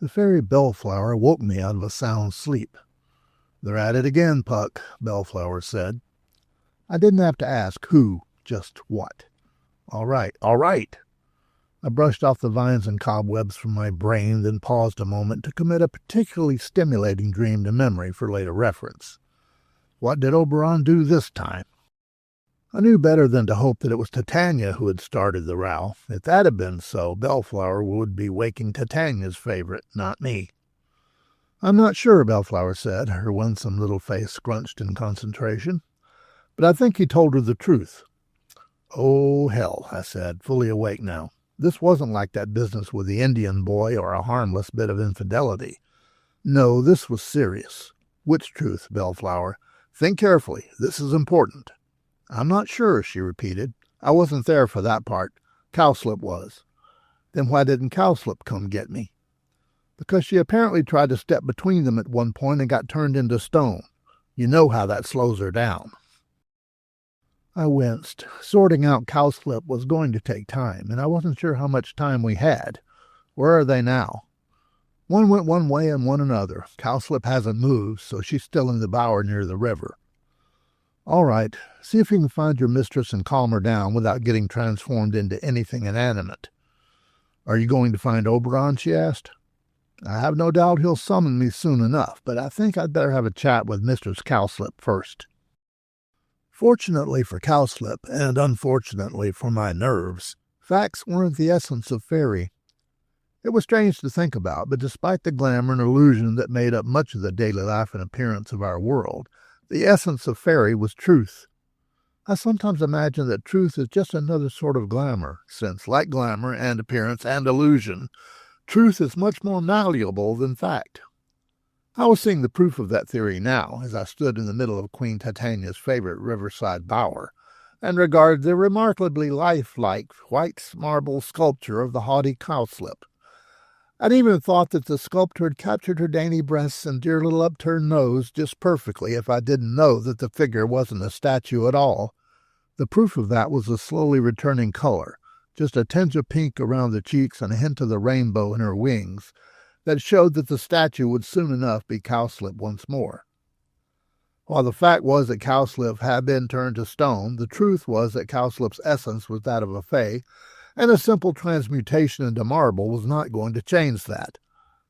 The fairy Bellflower woke me out of a sound sleep. "They're at it again, Puck," Bellflower said. I didn't have to ask who, just what. All right, all right. I brushed off the vines and cobwebs from my brain, then paused a moment to commit a particularly stimulating dream to memory for later reference. What did Oberon do this time? I knew better than to hope that it was Titania who had started the row. If that had been so, Bellflower would be waking Titania's favorite, not me. "I'm not sure," Bellflower said, her winsome little face scrunched in concentration. "But I think he told her the truth." "Oh, hell," I said, fully awake now. This wasn't like that business with the Indian boy or a harmless bit of infidelity. No, this was serious. "Which truth, Bellflower? Think carefully. This is important." "I'm not sure," she repeated. "I wasn't there for that part. Cowslip was." "Then why didn't Cowslip come get me?" "Because she apparently tried to step between them at one point and got turned into stone. You know how that slows her down." I winced. Sorting out Cowslip was going to take time, and I wasn't sure how much time we had. Where are they now? One went one way and one another. Cowslip hasn't moved, so she's still in the bower near the river. "All right. See if you can find your mistress and calm her down without getting transformed into anything inanimate." "Are you going to find Oberon?" she asked. "I have no doubt he'll summon me soon enough, but I think I'd better have a chat with Mistress Cowslip first." Fortunately for Cowslip, and unfortunately for my nerves, facts weren't the essence of Fairie. It was strange to think about, but despite the glamour and illusion that made up much of the daily life and appearance of our world, the essence of Fairie was truth. I sometimes imagine that truth is just another sort of glamour, since, like glamour and appearance and illusion, truth is much more malleable than fact. I was seeing the proof of that theory now, as I stood in the middle of Queen Titania's favorite riverside bower, and regarded the remarkably lifelike white marble sculpture of the haughty Cowslip. I'd even thought that the sculptor had captured her dainty breasts and dear little upturned nose just perfectly if I didn't know that the figure wasn't a statue at all. The proof of that was the slowly returning color, just a tinge of pink around the cheeks and a hint of the rainbow in her wings, that showed that the statue would soon enough be Cowslip once more. While the fact was that Cowslip had been turned to stone, the truth was that Cowslip's essence was that of a fae, and a simple transmutation into marble was not going to change that.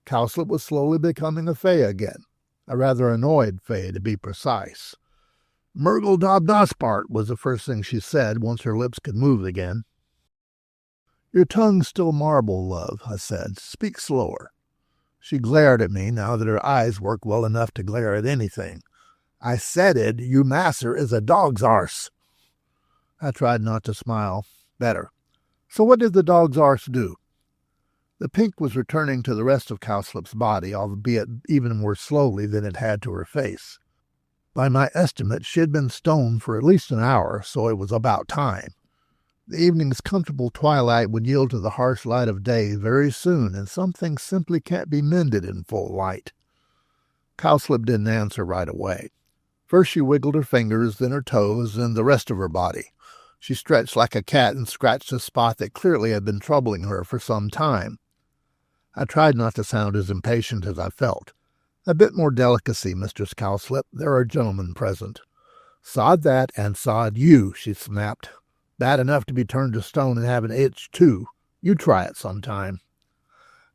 Cowslip was slowly becoming a fae again, a rather annoyed fae to be precise. "Murgle Dob Dospart" was the first thing she said once her lips could move again. "Your tongue's still marble, love," I said. "Speak slower." She glared at me now that her eyes worked well enough to glare at anything. "I said you master is a dog's arse." I tried not to smile. Better. "So what did the dog's arse do?" The pink was returning to the rest of Cowslip's body, albeit even more slowly than it had to her face. By my estimate, she had been stoned for at least an hour, so it was about time. The evening's comfortable twilight would yield to the harsh light of day very soon, and some things simply can't be mended in full light. Cowslip didn't answer right away. First she wiggled her fingers, then her toes, then the rest of her body. She stretched like a cat and scratched a spot that clearly had been troubling her for some time. I tried not to sound as impatient as I felt. "A bit more delicacy, Mistress Cowslip. There are gentlemen present." "Sod that, and sod you," she snapped. "Bad enough to be turned to stone and have an itch, too. You try it sometime."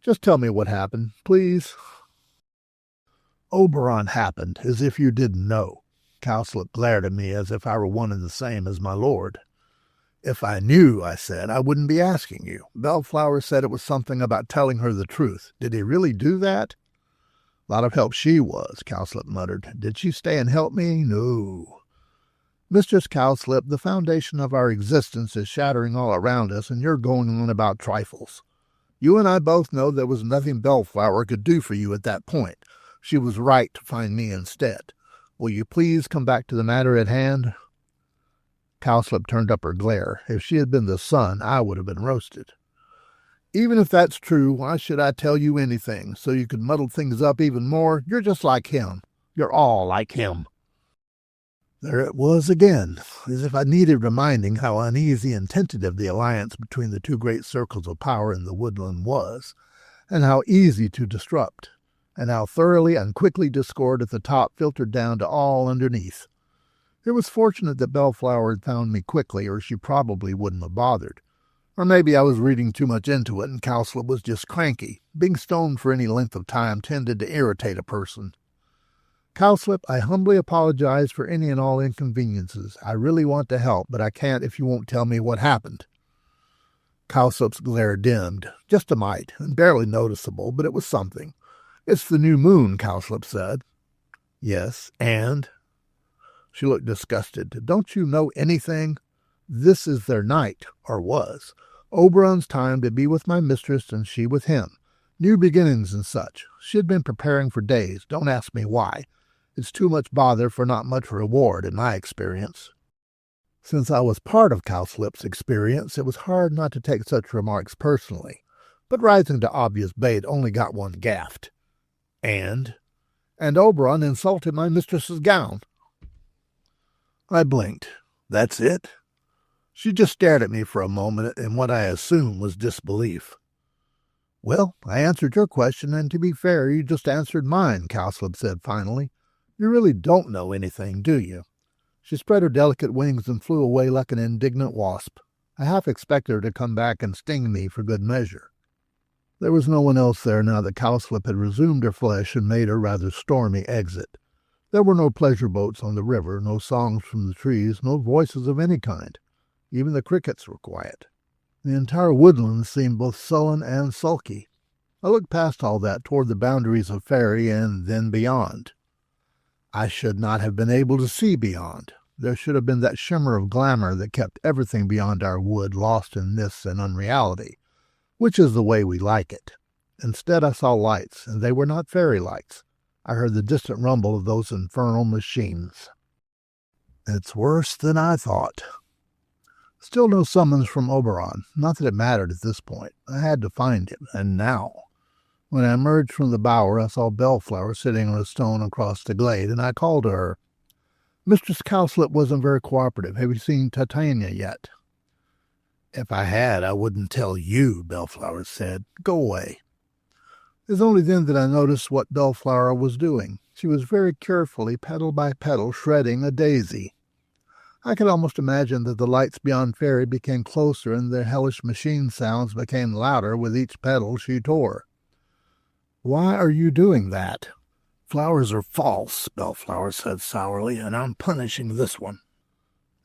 "Just tell me what happened, please." "Oberon happened, as if you didn't know." Cowslip glared at me as if I were one and the same as my lord. "If I knew," I said, "I wouldn't be asking you. Bellflower said it was something about telling her the truth. Did he really do that?" "Lot of help she was," Cowslip muttered. "Did she stay and help me? No." "Mistress Cowslip, the foundation of our existence is shattering all around us, and you're going on about trifles. You and I both know there was nothing Bellflower could do for you at that point. She was right to find me instead. Will you please come back to the matter at hand?" Cowslip turned up her glare. If she had been the sun, I would have been roasted. "Even if that's true, why should I tell you anything? So you could muddle things up even more? You're just like him. You're all like him." There it was again, as if I needed reminding how uneasy and tentative the alliance between the two great circles of power in the woodland was, and how easy to disrupt, and how thoroughly and quickly discord at the top filtered down to all underneath. It was fortunate that Bellflower had found me quickly, or she probably wouldn't have bothered. Or maybe I was reading too much into it and Cowslip was just cranky. Being stoned for any length of time tended to irritate a person. Cowslip, I humbly apologize for any and all inconveniences. I really want to help, but I can't if you won't tell me what happened. Cowslip's glare dimmed, just a mite, and barely noticeable, but it was something. It's the new moon, Cowslip said. Yes, and? She looked disgusted. Don't you know anything? This is their night, or was. Oberon's time to be with my mistress and she with him. New beginnings and such. She had been preparing for days. Don't ask me why. It's too much bother for not much reward, in my experience. Since I was part of Cowslip's experience, it was hard not to take such remarks personally. But rising to obvious bait only got one gaffed. And Oberon insulted my mistress's gown. I blinked. That's it? She just stared at me for a moment in what I assumed was disbelief. Well, I answered your question, and to be fair, you just answered mine, Cowslip said finally. You really don't know anything, do you? She spread her delicate wings and flew away like an indignant wasp. I half expected her to come back and sting me for good measure. There was no one else there now that Cowslip had resumed her flesh and made her rather stormy exit. There were no pleasure boats on the river, no songs from the trees, no voices of any kind. Even the crickets were quiet. The entire woodland seemed both sullen and sulky. I looked past all that toward the boundaries of Fairie and then beyond. I should not have been able to see beyond. There should have been that shimmer of glamour that kept everything beyond our wood lost in myths and unreality, which is the way we like it. Instead, I saw lights, and they were not fairy lights. I heard the distant rumble of those infernal machines. It's worse than I thought. Still no summons from Oberon. Not that it mattered at this point. I had to find him, and now. When I emerged from the bower, I saw Bellflower sitting on a stone across the glade, and I called to her. Mistress Cowslip wasn't very cooperative. Have you seen Titania yet? If I had, I wouldn't tell you, Bellflower said. Go away. It was only then that I noticed what Bellflower was doing. She was very carefully, petal by petal, shredding a daisy. I could almost imagine that the lights beyond Fairie became closer and their hellish machine sounds became louder with each petal she tore. Why are you doing that? Flowers are false, Bellflower said sourly, and I'm punishing this one.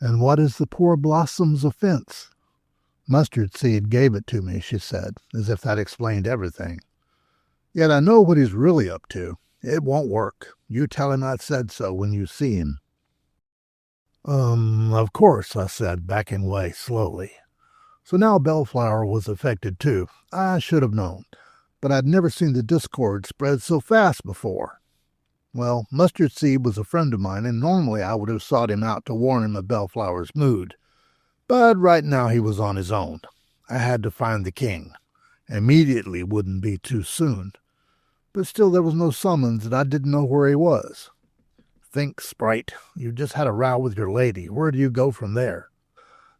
And what is the poor blossom's offense? Mustard Seed gave it to me, she said, as if that explained everything. Yet I know what he's really up to. It won't work. You tell him I said so when you see him. Of course, I said, backing away slowly. So now Bellflower was affected too. I should have known, but I'd never seen the discord spread so fast before. Well, Mustard Seed was a friend of mine, and normally I would have sought him out to warn him of Bellflower's mood. But right now he was on his own. I had to find the king. Immediately wouldn't be too soon. But still there was no summons, and I didn't know where he was. Think, Sprite. You just had a row with your lady. Where do you go from there?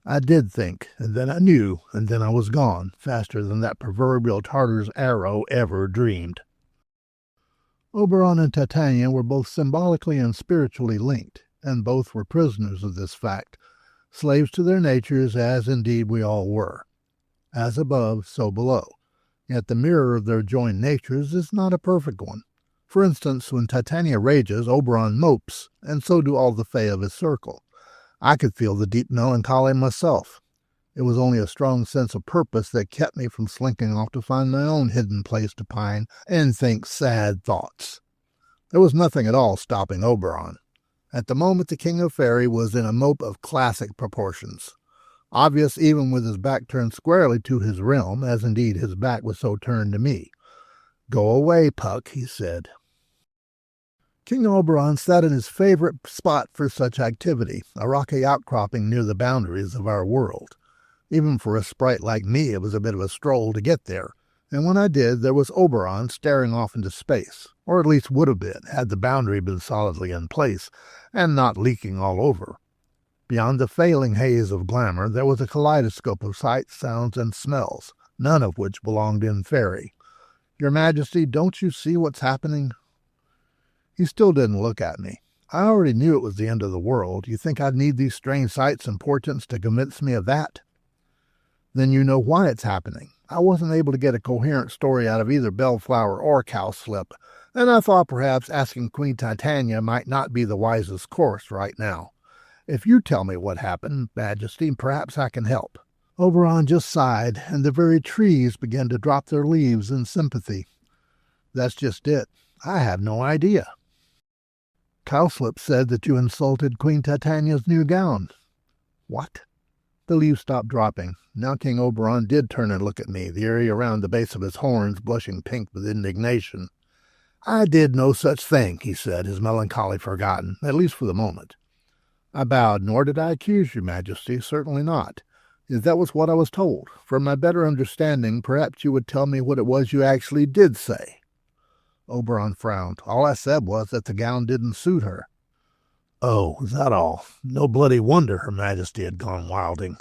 I did think, and then I knew, and then I was gone, faster than that proverbial Tartar's arrow ever dreamed. Oberon and Titania were both symbolically and spiritually linked, and both were prisoners of this fact, slaves to their natures, as indeed we all were. As above, so below. Yet the mirror of their joined natures is not a perfect one. For instance, when Titania rages, Oberon mopes, and so do all the fae of his circle. I could feel the deep melancholy myself. It was only a strong sense of purpose that kept me from slinking off to find my own hidden place to pine and think sad thoughts. There was nothing at all stopping Oberon. At the moment the King of Fairie was in a mope of classic proportions. Obvious even with his back turned squarely to his realm, as indeed his back was so turned to me. Go away, Puck, he said. King Oberon sat in his favorite spot for such activity, a rocky outcropping near the boundaries of our world. Even for a sprite like me, it was a bit of a stroll to get there, and when I did, there was Oberon staring off into space, or at least would have been, had the boundary been solidly in place, and not leaking all over. Beyond the failing haze of glamour, there was a kaleidoscope of sights, sounds, and smells, none of which belonged in Fairie. Your Majesty, don't you see what's happening? He still didn't look at me. I already knew it was the end of the world. You think I'd need these strange sights and portents to convince me of that? Then you know why it's happening. I wasn't able to get a coherent story out of either Bellflower or Cowslip, and I thought perhaps asking Queen Titania might not be the wisest course right now. If you tell me what happened, Majesty, perhaps I can help. Oberon just sighed, and the very trees began to drop their leaves in sympathy. That's just it. I have no idea. Cowslip said that you insulted Queen Titania's new gown. What? The leaves stopped dropping. Now King Oberon did turn and look at me, the area around the base of his horns blushing pink with indignation. I did no such thing, he said, his melancholy forgotten, at least for the moment. I bowed. Nor did I accuse you, Majesty, certainly not. If that was what I was told. For my better understanding, perhaps you would tell me what it was you actually did say. Oberon frowned. All I said was that the gown didn't suit her. Oh, is that all? No bloody wonder Her Majesty had gone wilding.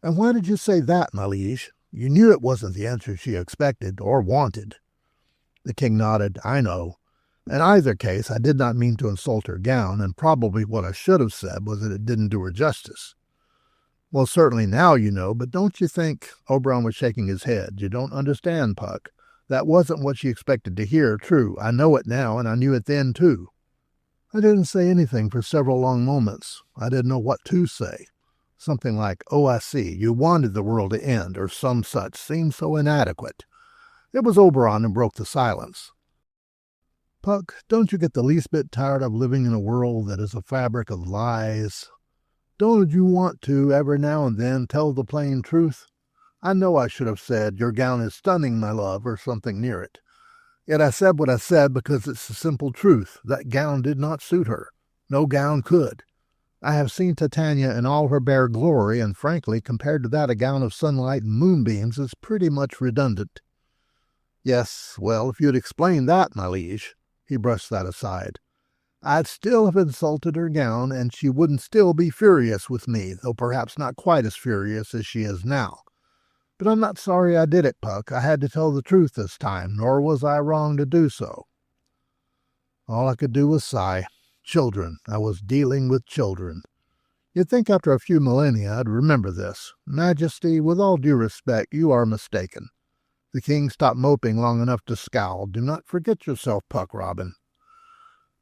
And why did you say that, my liege? You knew it wasn't the answer she expected or wanted. The king nodded. I know. In either case, I did not mean to insult her gown, and probably what I should have said was that it didn't do her justice. Well, certainly now you know, but don't you think— Oberon was shaking his head. You don't understand, Puck. That wasn't what she expected to hear, true. I know it now, and I knew it then, too. I didn't say anything for several long moments. I didn't know what to say. Something like, oh, I see, you wanted the world to end, or some such, seemed so inadequate. It was Oberon who broke the silence. Puck, don't you get the least bit tired of living in a world that is a fabric of lies? Don't you want to, every now and then, tell the plain truth? I know I should have said, your gown is stunning, my love, or something near it. Yet I said what I said because it's the simple truth. That gown did not suit her. No gown could. I have seen Titania in all her bare glory, and frankly, compared to that, a gown of sunlight and moonbeams is pretty much redundant. Yes, well, if you'd explained that, my liege. He brushed that aside. I'd still have insulted her gown, and she wouldn't still be furious with me, though perhaps not quite as furious as she is now. But I'm not sorry I did it, Puck. I had to tell the truth this time, nor was I wrong to do so. All I could do was sigh. Children. I was dealing with children. You'd think after a few millennia I'd remember this. Majesty, with all due respect, you are mistaken. The king stopped moping long enough to scowl. Do not forget yourself, Puck Robin.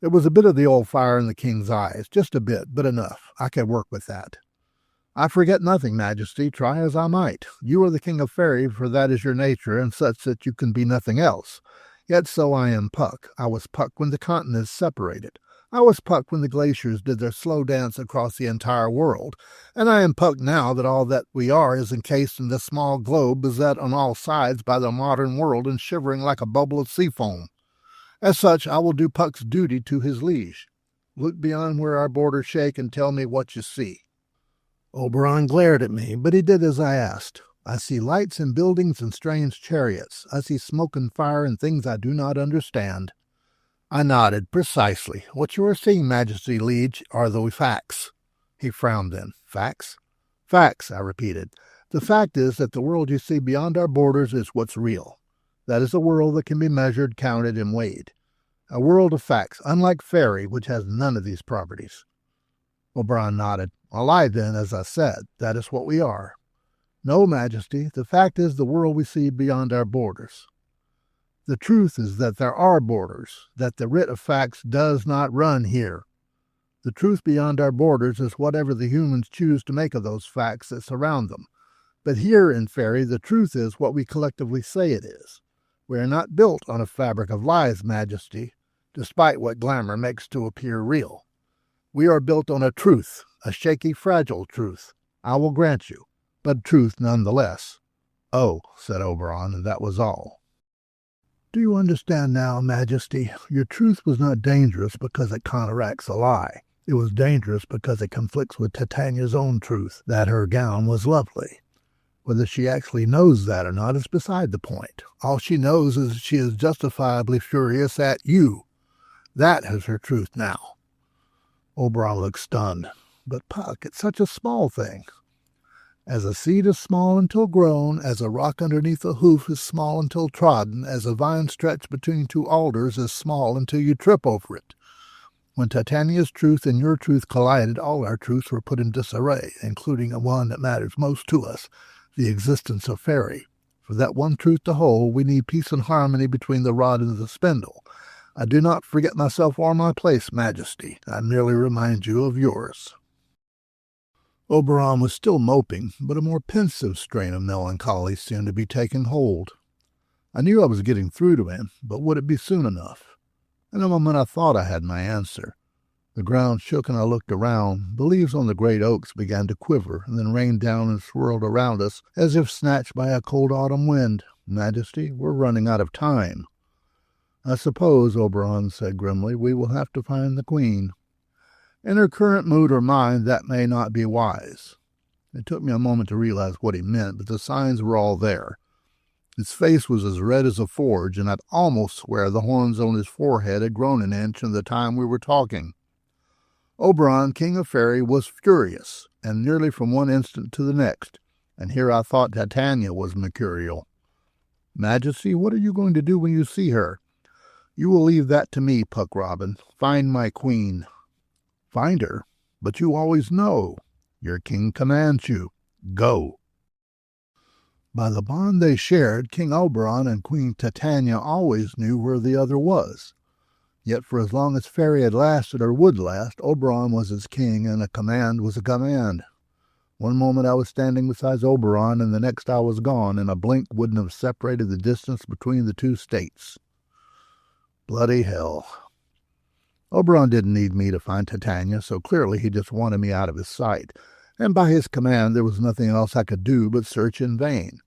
There was a bit of the old fire in the king's eyes, just a bit, but enough. I could work with that. I forget nothing, Majesty, try as I might. You are the king of Fairie, for that is your nature, and such that you can be nothing else. Yet so I am Puck. I was Puck when the continents separated. I was Puck when the glaciers did their slow dance across the entire world. And I am Puck now that all that we are is encased in this small globe beset on all sides by the modern world and shivering like a bubble of sea foam. As such, I will do Puck's duty to his liege. Look beyond where our borders shake and tell me what you see. Oberon glared at me, but he did as I asked. I see lights and buildings and strange chariots. I see smoke and fire and things I do not understand. I nodded. Precisely. What you are seeing, Majesty Liege, are the facts. He frowned then. Facts? Facts, I repeated. The fact is that the world you see beyond our borders is what's real. That is a world that can be measured, counted, and weighed. A world of facts, unlike Fairie, which has none of these properties. Oberon nodded. All right, then, as I said, that is what we are. No, Majesty, the fact is the world we see beyond our borders. The truth is that there are borders, that the writ of facts does not run here. The truth beyond our borders is whatever the humans choose to make of those facts that surround them. But here in Fairie, the truth is what we collectively say it is. We are not built on a fabric of lies, Majesty, despite what glamour makes to appear real. We are built on a truth, a shaky, fragile truth. I will grant you, but truth nonetheless. Oh, said Oberon, and that was all. Do you understand now, Majesty? Your truth was not dangerous because it counteracts a lie. It was dangerous because it conflicts with Titania's own truth, that her gown was lovely. Whether she actually knows that or not is beside the point. All she knows is she is justifiably furious at you. That is her truth now. Oberon looked stunned. But Puck, it's such a small thing. As a seed is small until grown, as a rock underneath a hoof is small until trodden, as a vine stretched between two alders is small until you trip over it. When Titania's truth and your truth collided, all our truths were put in disarray, including the one that matters most to us, the existence of Fairie. For that one truth to hold, we need peace and harmony between the rod and the spindle. I do not forget myself or my place, Majesty. I merely remind you of yours. Oberon was still moping, but a more pensive strain of melancholy seemed to be taking hold. I knew I was getting through to him, but would it be soon enough? In a moment I thought I had my answer. The ground shook and I looked around. The leaves on the great oaks began to quiver and then rained down and swirled around us as if snatched by a cold autumn wind. Majesty, we're running out of time. I suppose, Oberon said grimly, we will have to find the queen. In her current mood or mind, that may not be wise. It took me a moment to realize what he meant, but the signs were all there. His face was as red as a forge, and I'd almost swear the horns on his forehead had grown an inch in the time we were talking. Oberon, King of Fairie, was furious, and nearly from one instant to the next, and here I thought Titania was mercurial. Majesty, what are you going to do when you see her? You will leave that to me, Puck Robin. Find my queen. Find her? But you always know. Your king commands you. Go. By the bond they shared, King Oberon and Queen Titania always knew where the other was. Yet for as long as Fairie had lasted or would last, Oberon was his king, and a command was a command. One moment I was standing beside Oberon, and the next I was gone, and a blink wouldn't have separated the distance between the two states. Bloody hell. Oberon didn't need me to find Titania, so clearly he just wanted me out of his sight, and by his command there was nothing else I could do but search in vain.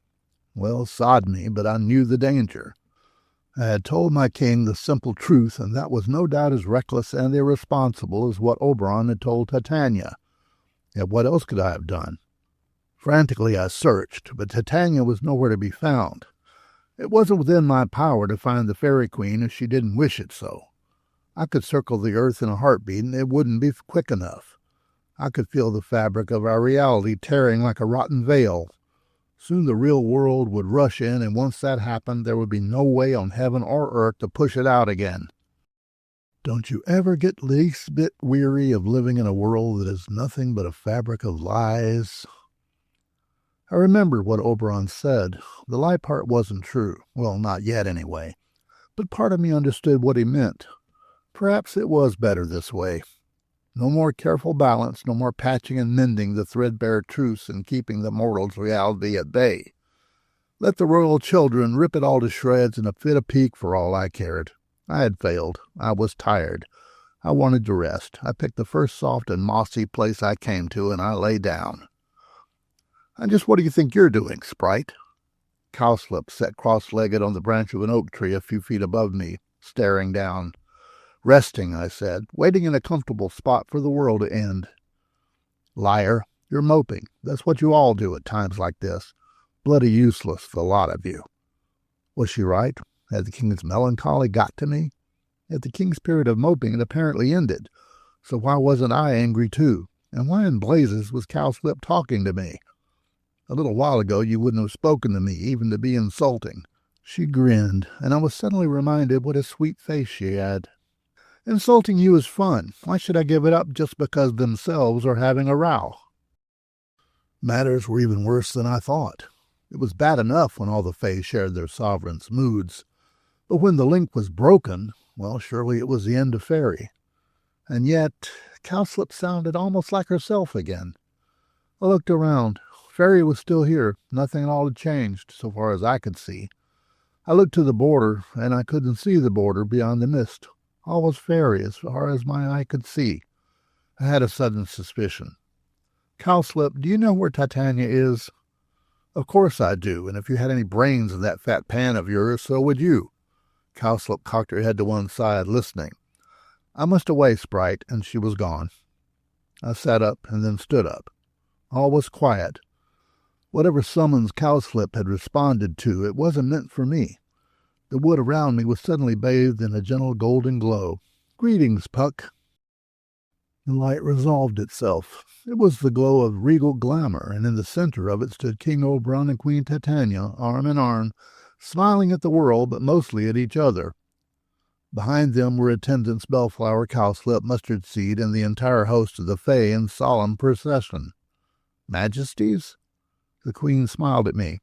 Well, sod me, but I knew the danger. I had told my king the simple truth, and that was no doubt as reckless and irresponsible as what Oberon had told Titania. Yet what else could I have done? Frantically I searched, but Titania was nowhere to be found. It wasn't within my power to find the Fairy Queen if she didn't wish it so. I could circle the earth in a heartbeat, and it wouldn't be quick enough. I could feel the fabric of our reality tearing like a rotten veil. Soon the real world would rush in, and once that happened, there would be no way on heaven or earth to push it out again. Don't you ever get least bit weary of living in a world that is nothing but a fabric of lies? I remembered what Oberon said. The lie part wasn't true. Well, not yet anyway. But part of me understood what he meant. Perhaps it was better this way. No more careful balance, no more patching and mending the threadbare truths and keeping the mortal's reality at bay. Let the royal children rip it all to shreds in a fit of pique for all I cared. I had failed. I was tired. I wanted to rest. I picked the first soft and mossy place I came to, and I lay down. And just what do you think you're doing, Sprite? Cowslip sat cross-legged on the branch of an oak tree a few feet above me, staring down. Resting, I said, waiting in a comfortable spot for the world to end. Liar, you're moping. That's what you all do at times like this. Bloody useless, the lot of you. Was she right? Had the king's melancholy got to me? Yet the king's period of moping had apparently ended. So why wasn't I angry too? And why in blazes was Cowslip talking to me? A little while ago you wouldn't have spoken to me, even to be insulting. She grinned, and I was suddenly reminded what a sweet face she had. Insulting you is fun. Why should I give it up just because themselves are having a row? Matters were even worse than I thought. It was bad enough when all the Fae shared their sovereign's moods. But when the link was broken, well, surely it was the end of Fairie. And yet, Cowslip sounded almost like herself again. I looked around. Fairie was still here. Nothing at all had changed, so far as I could see. I looked to the border, and I couldn't see the border beyond the mist. All was Fairie as far as my eye could see. I had a sudden suspicion. Cowslip, do you know where Titania is? Of course I do, and if you had any brains in that fat pan of yours, so would you. Cowslip cocked her head to one side, listening. I must away, Sprite, and she was gone. I sat up and then stood up. All was quiet. Whatever summons Cowslip had responded to, it wasn't meant for me. The wood around me was suddenly bathed in a gentle golden glow. Greetings, Puck. The light resolved itself. It was the glow of regal glamour, and in the center of it stood King Oberon and Queen Titania, arm in arm, smiling at the world, but mostly at each other. Behind them were attendants Bellflower, Cowslip, Mustard Seed, and the entire host of the Fae in solemn procession. Majesties? The Queen smiled at me.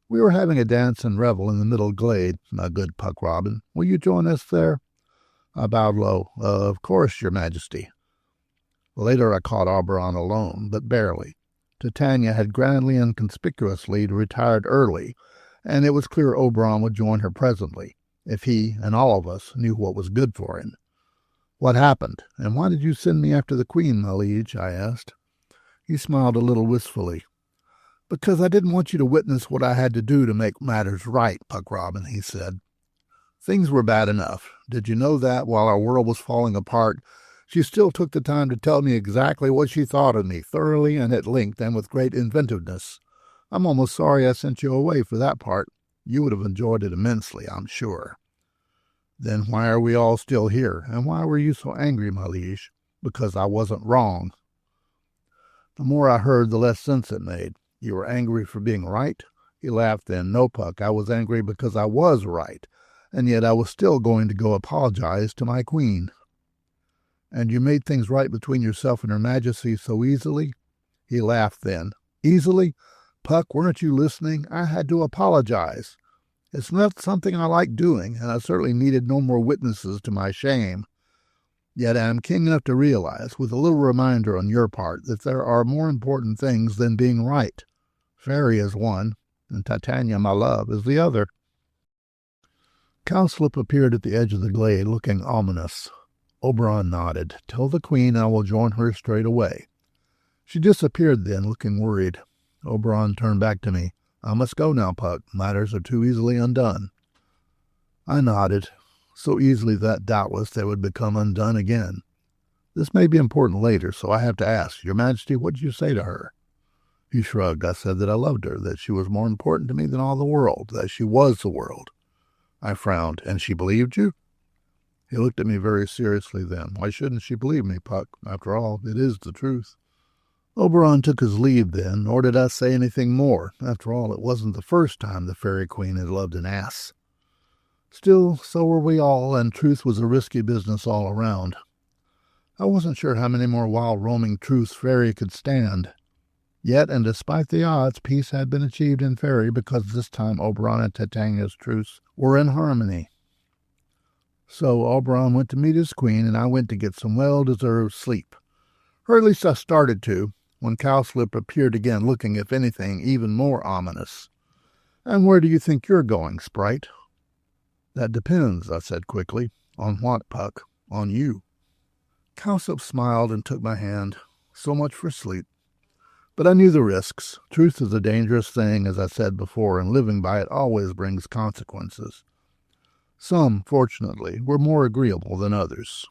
We were having a dance and revel in the middle glade, my good Puck Robin. Will you join us there? I bowed low. Of course, Your Majesty. Later I caught Oberon alone, but barely. Titania had grandly and conspicuously retired early, and it was clear Oberon would join her presently, if he and all of us knew what was good for him. What happened, and why did you send me after the Queen, my liege? I asked. He smiled a little wistfully. Because I didn't want you to witness what I had to do to make matters right, Puck Robin, he said. Things were bad enough. Did you know that while our world was falling apart, she still took the time to tell me exactly what she thought of me, thoroughly and at length and with great inventiveness. I'm almost sorry I sent you away for that part. You would have enjoyed it immensely, I'm sure. Then why are we all still here, and why were you so angry, my liege? Because I wasn't wrong. The more I heard, the less sense it made. You were angry for being right? He laughed then. No, Puck, I was angry because I was right, and yet I was still going to go apologize to my queen. And you made things right between yourself and Her Majesty so easily? He laughed then. Easily? Puck, weren't you listening? I had to apologize. It's not something I like doing, and I certainly needed no more witnesses to my shame. Yet I am king enough to realize, with a little reminder on your part, that there are more important things than being right. Fairie is one, and Titania, my love, is the other. Cowslip appeared at the edge of the glade, looking ominous. Oberon nodded. Tell the Queen I will join her straight away. She disappeared then, looking worried. Oberon turned back to me. I must go now, Puck. Matters are too easily undone. I nodded, so easily that doubtless they would become undone again. This may be important later, so I have to ask, Your Majesty, what did you say to her? He shrugged. I said that I loved her, that she was more important to me than all the world, that she was the world. I frowned. And she believed you? He looked at me very seriously then. Why shouldn't she believe me, Puck? After all, it is the truth. Oberon took his leave then, nor did I say anything more. After all, it wasn't the first time the Fairy Queen had loved an ass. Still, so were we all, and truth was a risky business all around. I wasn't sure how many more wild roaming truths Fairy could stand. Yet, and despite the odds, peace had been achieved in Fairy because this time Oberon and Titania's truths were in harmony. So Oberon went to meet his queen, and I went to get some well-deserved sleep. Or at least I started to, when Cowslip appeared again, looking, if anything, even more ominous. And where do you think you're going, Sprite? That depends, I said quickly. On what, Puck? On you. Cowslip smiled and took my hand. So much for sleep. But I knew the risks. Truth is a dangerous thing, as I said before, and living by it always brings consequences. Some, fortunately, were more agreeable than others.